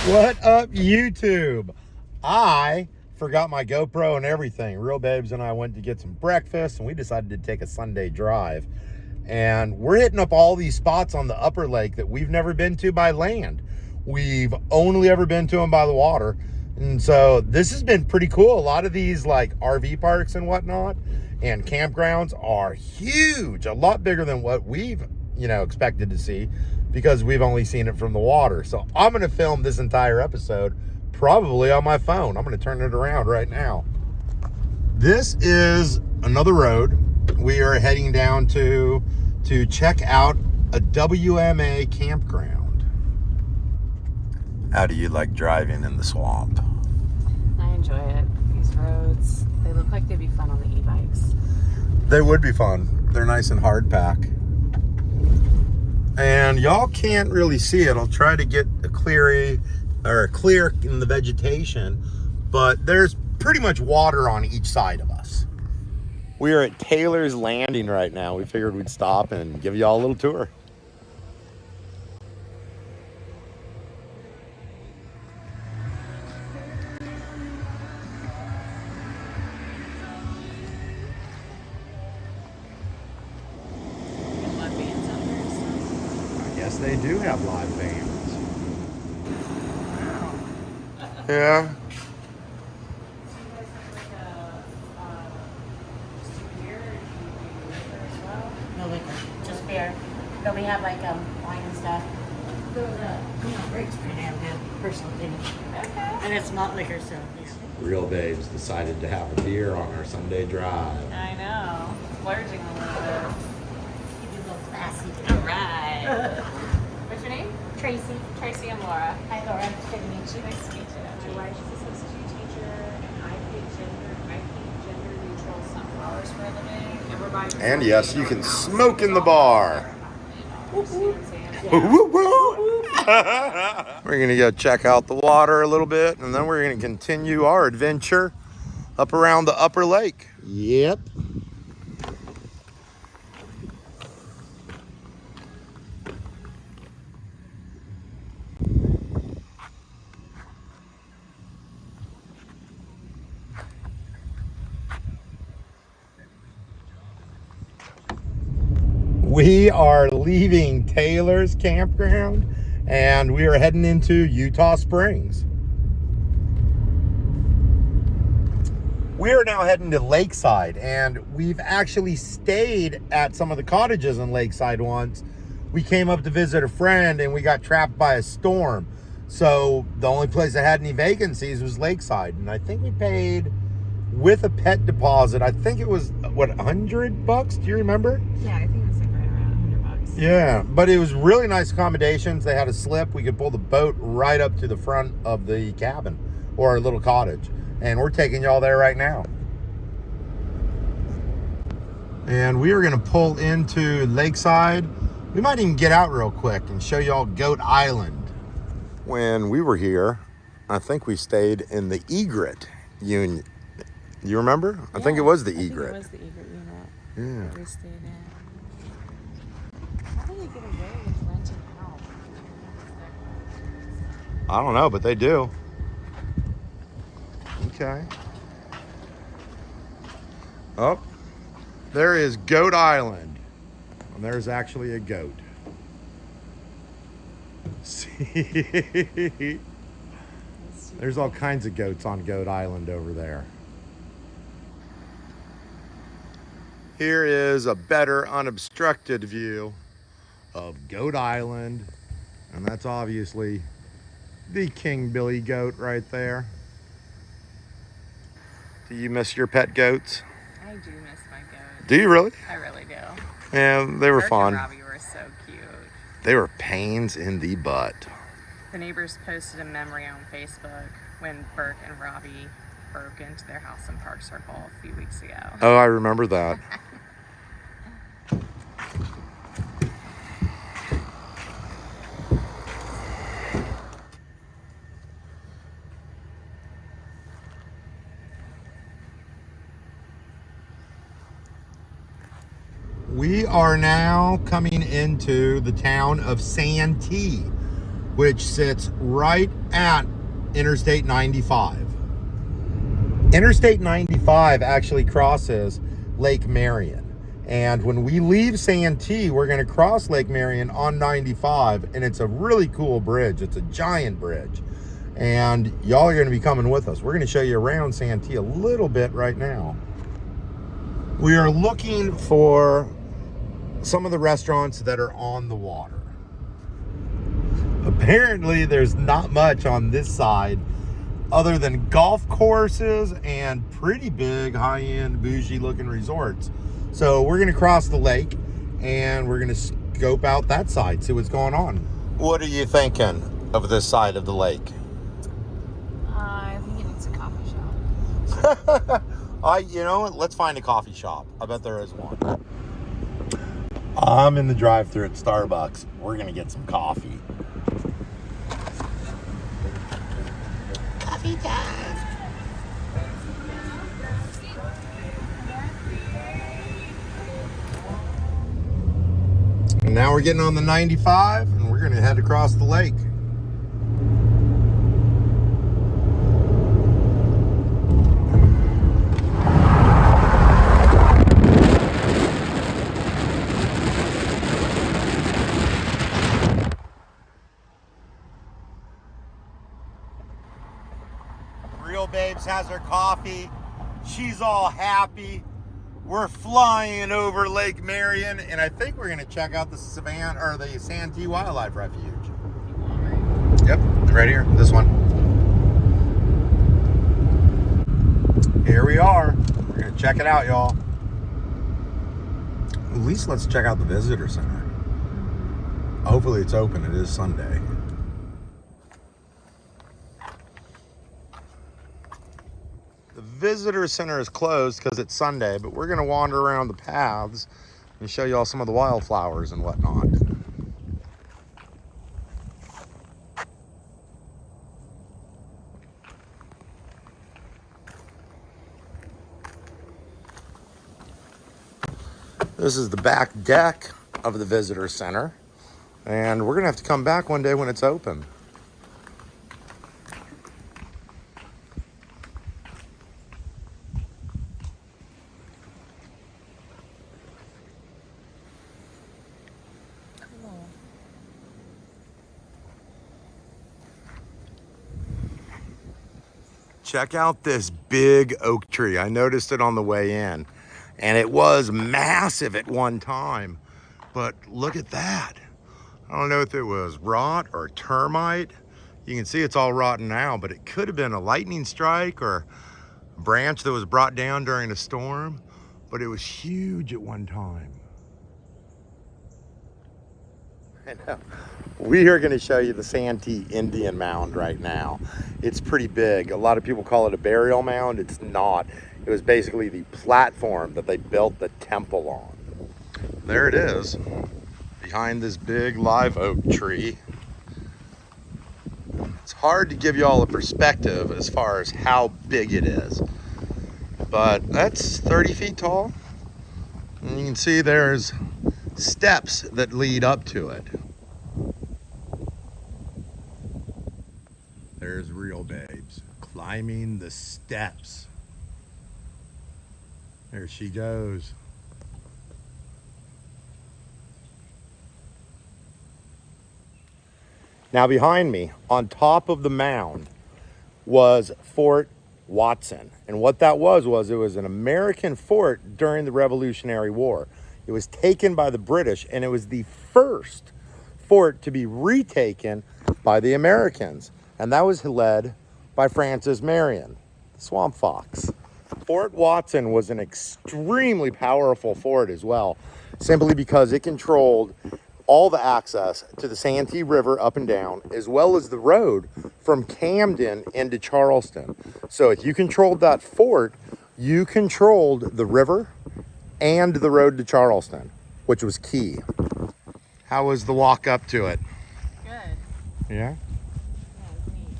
What up, YouTube? I forgot my GoPro and everything. Real Babes and I went to get some breakfast, and we decided to take a Sunday drive. And we're hitting up all these spots on the upper lake that we've never been to by land. We've only ever been to them by the water. And so this has been pretty cool. A lot of these like RV parks and whatnot and campgrounds are huge, a lot bigger than what we've, expected to see, because we've only seen it from the water. So I'm going to film this entire episode probably on my phone. I'm going to turn it around right now. This is another road we are heading down to check out a WMA campground. How do you like driving in the swamp? I enjoy it. These roads, they look like they'd be fun on the e-bikes. They would be fun. They're nice and hard pack. And y'all can't really see it. I'll try to get a clear in the vegetation, but there's pretty much water on each side of us. We are at Taylor's Landing right now. We figured we'd stop and give y'all a little tour. Yes, they do have live bands. Yeah. No liquor, just beer. But we have like wine and stuff. It's pretty damn good, personal opinion. Okay. And it's not liquor, so yeah. Real Babes decided to have a beer on our Sunday drive. I know. Splurging a little bit. Keep it a little classy. All right. What's your name? Tracy. Tracy and Laura. Hi Laura, good to meet you. Nice to meet you. My wife is a substitute teacher, and I paint gender neutral sunflowers for a living. And we're buying. And yes, you can smoke in the bar. We're gonna go check out the water a little bit, and then we're gonna continue our adventure up around the upper lake. Yep. We are leaving Taylor's campground and we are heading into Utah Springs. We are now heading to Lakeside, and we've actually stayed at some of the cottages in Lakeside once. We came up to visit a friend and we got trapped by a storm. So the only place that had any vacancies was Lakeside. And I think we paid with a pet deposit. I think it was, what, $100? Do you remember? Yeah, I think it's like right around $100. Yeah, but it was really nice accommodations. They had a slip. We could pull the boat right up to the front of the cabin or our little cottage. And we're taking y'all there right now. And we are going to pull into Lakeside. We might even get out real quick and show y'all Goat Island. When we were here, I think we stayed in the Egret unit. You remember? I think it was the Egret. It was the Egret unit. Yeah. That we stayed in. How do they get away with renting out? I don't know, but they do. Okay. Oh, there is Goat Island. And there's actually a goat. See? There's all kinds of goats on Goat Island over there. Here is a better unobstructed view of Goat Island. And that's obviously the King Billy goat right there. Do you miss your pet goats? I do miss my goats. Do you really? I really do. Yeah, they were Burke fun. and Robbie were so cute. They were pains in the butt. The neighbors posted a memory on Facebook when Burke and Robbie broke into their house in Park Circle a few weeks ago. Oh, I remember that. We are now coming into the town of Santee. which sits right at Interstate 95. Interstate 95 actually crosses Lake Marion. And when we leave Santee, we're going to cross Lake Marion on 95, and it's a really cool bridge. It's a giant bridge. And y'all are going to be coming with us. We're going to show you around Santee a little bit right now. We are looking for some of the restaurants that are on the water. Apparently, there's not much on this side other than golf courses and pretty big high-end bougie looking resorts. So we're gonna cross the lake and we're gonna scope out that side, see what's going on. What are you thinking of this side of the lake? I think it needs a coffee shop. You know what? Let's find a coffee shop. I bet there is one. I'm in the drive-thru at Starbucks. We're gonna get some coffee. Coffee time. And now we're getting on the 95 and we're gonna head across the lake. Real Babes has her coffee. She's all happy. We're flying over Lake Marion, and I think we're gonna check out the Savannah or the Santee Wildlife Refuge. Yep, right here, this one. Here we are. We're gonna check it out, y'all. At least let's check out the visitor center. Hopefully it's open. It is Sunday. The visitor center is closed because it's Sunday, but we're gonna wander around the paths and show you all some of the wildflowers and whatnot. This is the back deck of the visitor center, and we're gonna have to come back one day when it's open. Check out this big oak tree. I noticed it on the way in, and it was massive at one time, but look at that. I don't know if it was rot or termite. You can see it's all rotten now, but it could have been a lightning strike or a branch that was brought down during a storm, but it was huge at one time. I know. We are going to show you the Santee Indian Mound right now. It's pretty big. A lot of people call it a burial mound. It's not. It was basically the platform that they built the temple on. There it is, behind this big live oak tree. It's hard to give you all a perspective as far as how big it is, but that's 30 feet tall. And you can see there's steps that lead up to it. There's Real Babes climbing the steps. There she goes. Now behind me, on top of the mound, was Fort Watson. And what that was it was an American fort during the Revolutionary War. It was taken by the British, and it was the first fort to be retaken by the Americans. And that was led by Francis Marion, the Swamp Fox. Fort Watson was an extremely powerful fort as well, simply because it controlled all the access to the Santee River up and down, as well as the road from Camden into Charleston. So if you controlled that fort, you controlled the river and the road to Charleston, which was key. How was the walk up to it? Good. Yeah? Yeah, it was neat.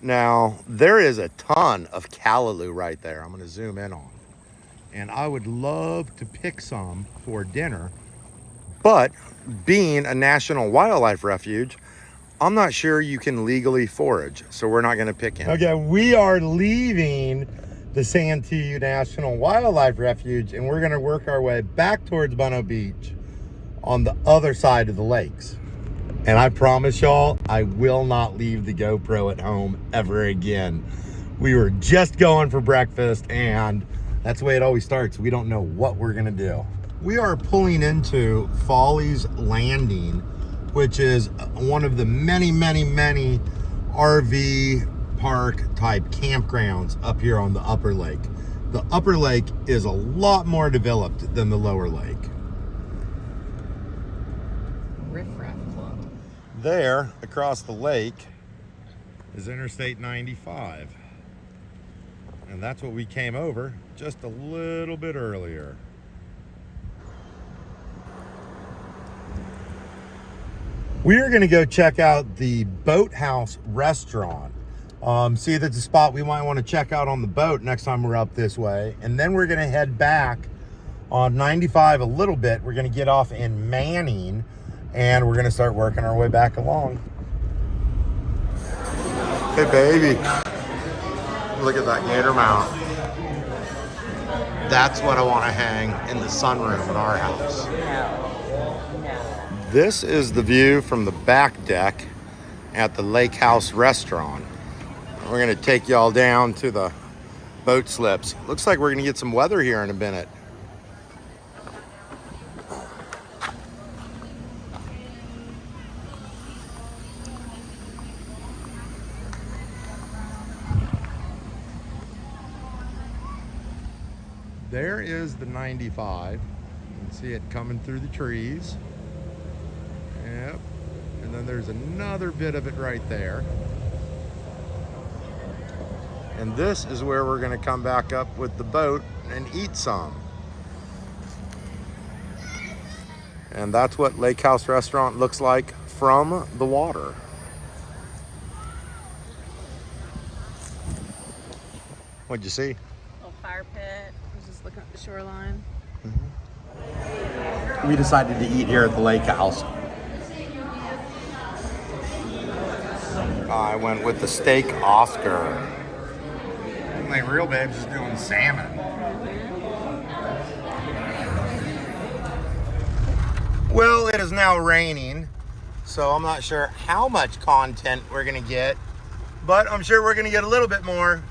Now, there is a ton of callaloo right there. I'm going to zoom in on. And I would love to pick some for dinner, But being a national wildlife refuge, I'm not sure you can legally forage, so we're not going to pick any. Okay, we are leaving the Santee National Wildlife Refuge, and we're going to work our way back towards Bono Beach on the other side of the lakes. And I promise y'all, I will not leave the GoPro at home ever again. We were just going for breakfast, and that's the way it always starts. We don't know what we're going to do. We are pulling into Follies Landing, which is one of the many, many, many RV park type campgrounds up here on the upper lake. The upper lake is a lot more developed than the lower lake. Riff Raff Club. There, across the lake, is Interstate 95. And that's what we came over just a little bit earlier. We are going to go check out the Boathouse restaurant. See that's a spot we might want to check out on the boat next time we're up this way. And then we're going to head back on 95 a little bit. We're going to get off in Manning, and we're going to start working our way back along. Hey, baby. Look at that gator mount. That's what I want to hang in the sunroom in our house. This is the view from the back deck at the Lake House restaurant. We're gonna take y'all down to the boat slips. Looks like we're gonna get some weather here in a minute. There is the 95. You can see it coming through the trees. Yep. And then there's another bit of it right there. And this is where we're going to come back up with the boat and eat some. And that's what Lake House Restaurant looks like from the water. What'd you see? Little fire pit. I was just looking at the shoreline. We decided to eat here at the Lake House. I went with the steak Oscar. Like Real Babes is doing salmon. Well, it is now raining, so I'm not sure how much content we're gonna get, but I'm sure we're gonna get a little bit more.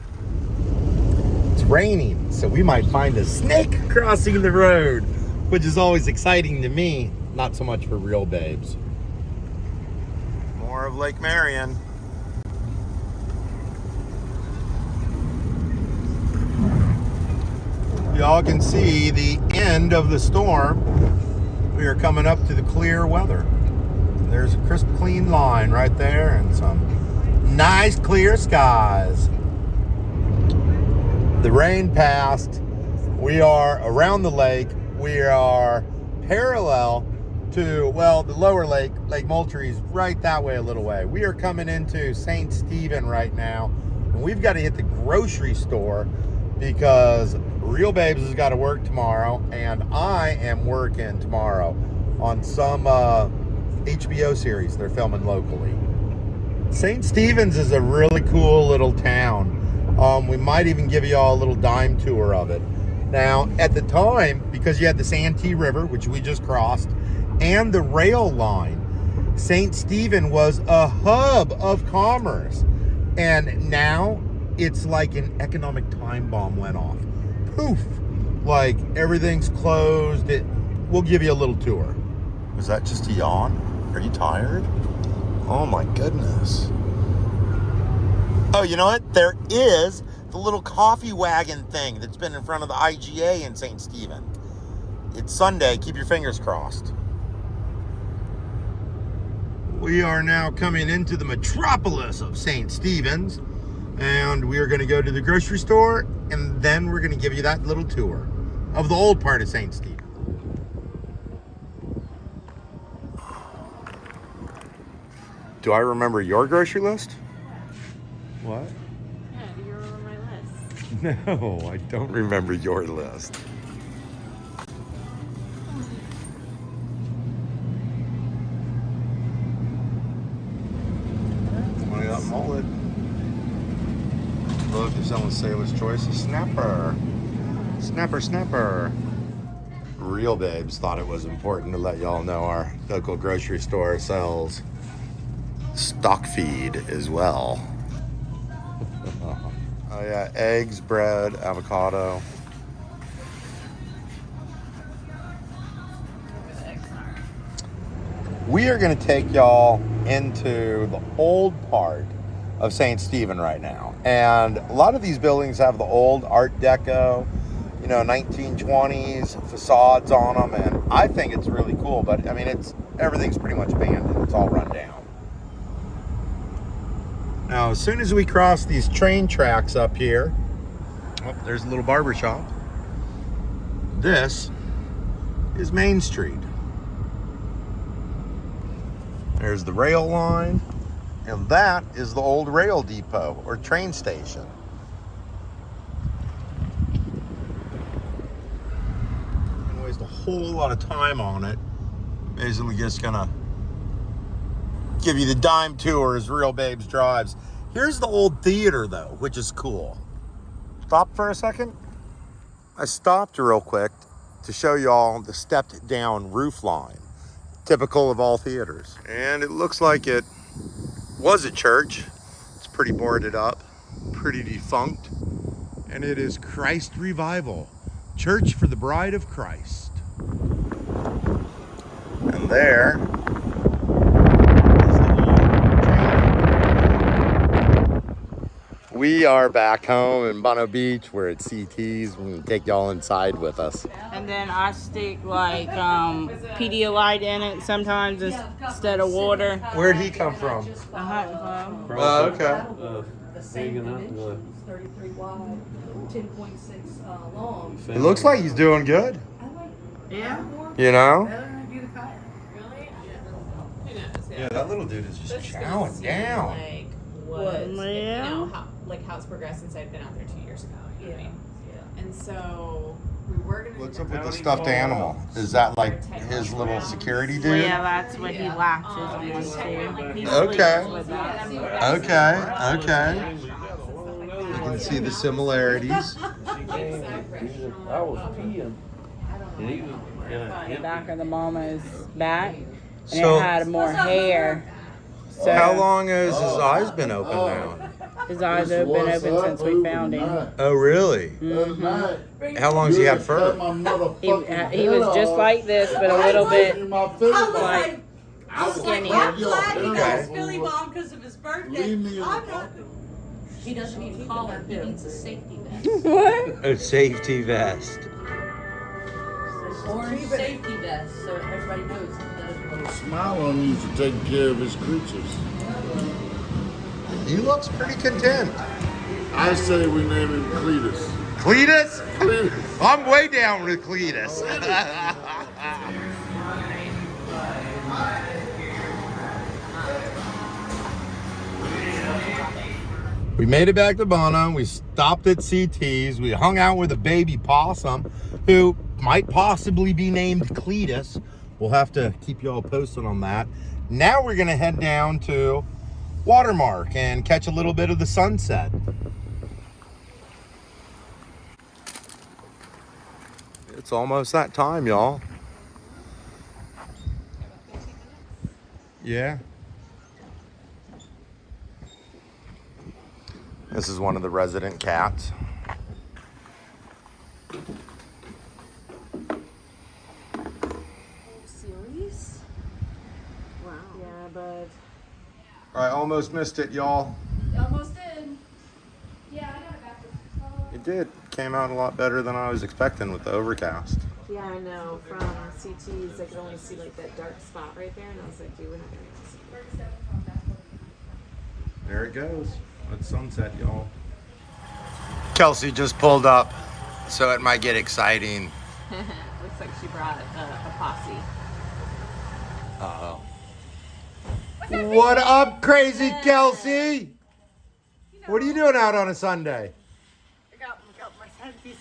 It's raining, so we might find a snake crossing the road, which is always exciting to me, not so much for Real Babes. More of Lake Marion. Y'all can see the end of the storm. We are coming up to the clear weather. There's a crisp, clean line right there and some nice clear skies. The rain passed. We are around the lake. We are parallel to, well, the lower lake, Lake Moultrie's right that way a little way. We are coming into St. Stephen right now, and we've got to hit the grocery store because Real Babes has got to work tomorrow, and I am working tomorrow on some HBO series they're filming locally. St. Stephen's is a really cool little town. We might even give you all a little dime tour of it. Now, at the time, because you had the Santee River, which we just crossed, and the rail line, St. Stephen was a hub of commerce. And now it's like an economic time bomb went off. Poof! Like everything's closed. We'll give you a little tour. Was that just a yawn? Are you tired? Oh my goodness. Oh, you know what? There is the little coffee wagon thing that's been in front of the IGA in St. Stephen. It's Sunday. Keep your fingers crossed. We are now coming into the metropolis of St. Stephen's, and we are going to go to the grocery store, and then we're going to give you that little tour of the old part of St. Stephen. Do I remember your grocery list? What? Yeah, do you remember my list? No, I don't remember your list. selling Sailor's Choice. A snapper. Snapper, snapper. Real Babes thought it was important to let y'all know our local grocery store sells stock feed as well. Oh yeah, eggs, bread, avocado. We are going to take y'all into the old part of St. Stephen right now. And a lot of these buildings have the old Art Deco, 1920s facades on them. And I think it's really cool, but I mean, everything's pretty much abandoned. It's all run down. Now, as soon as we cross these train tracks up here, oh, there's a little barber shop. This is Main Street. There's the rail line, and that is the old rail depot or train station. I'm gonna waste a whole lot of time on it. Basically just gonna give you the dime tour as Real Babes drives. Here's the old theater though, which is cool. Stop for a second. I stopped real quick to show y'all the stepped down roof line. Typical of all theaters. And it looks like it was a church. It's pretty boarded up, pretty defunct. And it is Christ Revival, Church for the Bride of Christ. And there is the old train. We are back home in Bono Beach. We're at CT's. We're gonna take y'all inside with us. And then I stick like Pedialyte in it sometimes instead of water. Where'd he come from? A hunting club. Oh, okay. Hanging out in the 33 wide, 10.6 long. It looks like he's doing good. Yeah. You know? Really? Yeah, that little dude is just chowing down. Like What? Yeah. how it's progressed since I've been out there 2 years ago. You know what I mean? Yeah. And so we were gonna. What's up with the stuffed animal? Is that like his little security Well, dude? yeah, that's what he latches on to. He Okay. sleeps with that. Okay, okay. You can see the similarities. I was peeing. And he was in The a back of the mama's back, and So- it had more hair. So How long has his eyes been open now? his eyes have been open since we found him. Oh, really? How long's he had fur? He was just like this, but a little bit like skinnier. Okay. Billy Bomb because of his birthday. He doesn't need a collar. He needs a safety vest. What? A safety vest. Orange safety vest, so everybody knows he does. Smile on him for taking care of his creatures. He looks pretty content. I say we name him Cletus. Cletus? Cletus. I'm way down with Cletus. We made it back to Bono. We stopped at CT's. We hung out with a baby possum who might possibly be named Cletus. We'll have to keep you all posted on that. Now we're going to head down to Watermark and catch a little bit of the sunset. It's almost that time, y'all. Yeah. This is one of the resident cats. Serious? Wow. Yeah, but I almost missed it, y'all. Almost did. Yeah, I got it backwards. It did. Came out a lot better than I was expecting with the overcast. Yeah, I know. From CT's, I could only see like that dark spot right there, and I was like, dude, we're not gonna be able to see it. There it goes. It's sunset, y'all. Kelsey just pulled up, so it might get exciting. Looks like she brought a posse. Uh-oh. What up, crazy Kelsey? What are you doing out on a Sunday? I got my Santee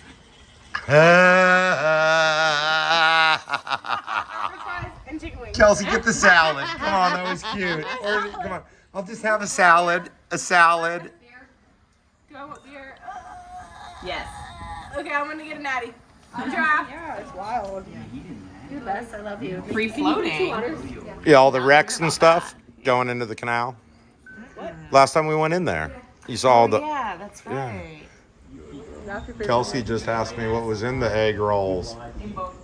and chicken wings. Kelsey, get the salad. Come on, that was cute. Come on, I'll just have a salad. A salad. Do I want beer? Yes. Okay, I'm gonna get a natty. Giraffe. Yeah, it's wild. You're best. I love you. Free floating. Yeah, all the wrecks and stuff going into the canal. Last time we went in there, you saw all the. Yeah, that's right. Kelsey just asked me what was in the egg rolls,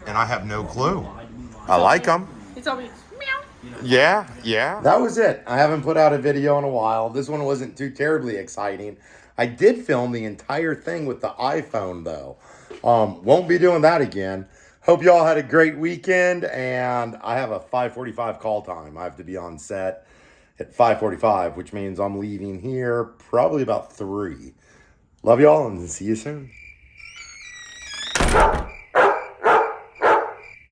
and I have no clue. I like them. He told me, meow. Yeah. That was it. I haven't put out a video in a while. This one wasn't too terribly exciting. I did film the entire thing with the iPhone, though. Won't be doing that again. Hope you all had a great weekend, and I have a 5:45 call time. I have to be on set at 5:45, which means I'm leaving here probably about 3. Love y'all, and see you soon.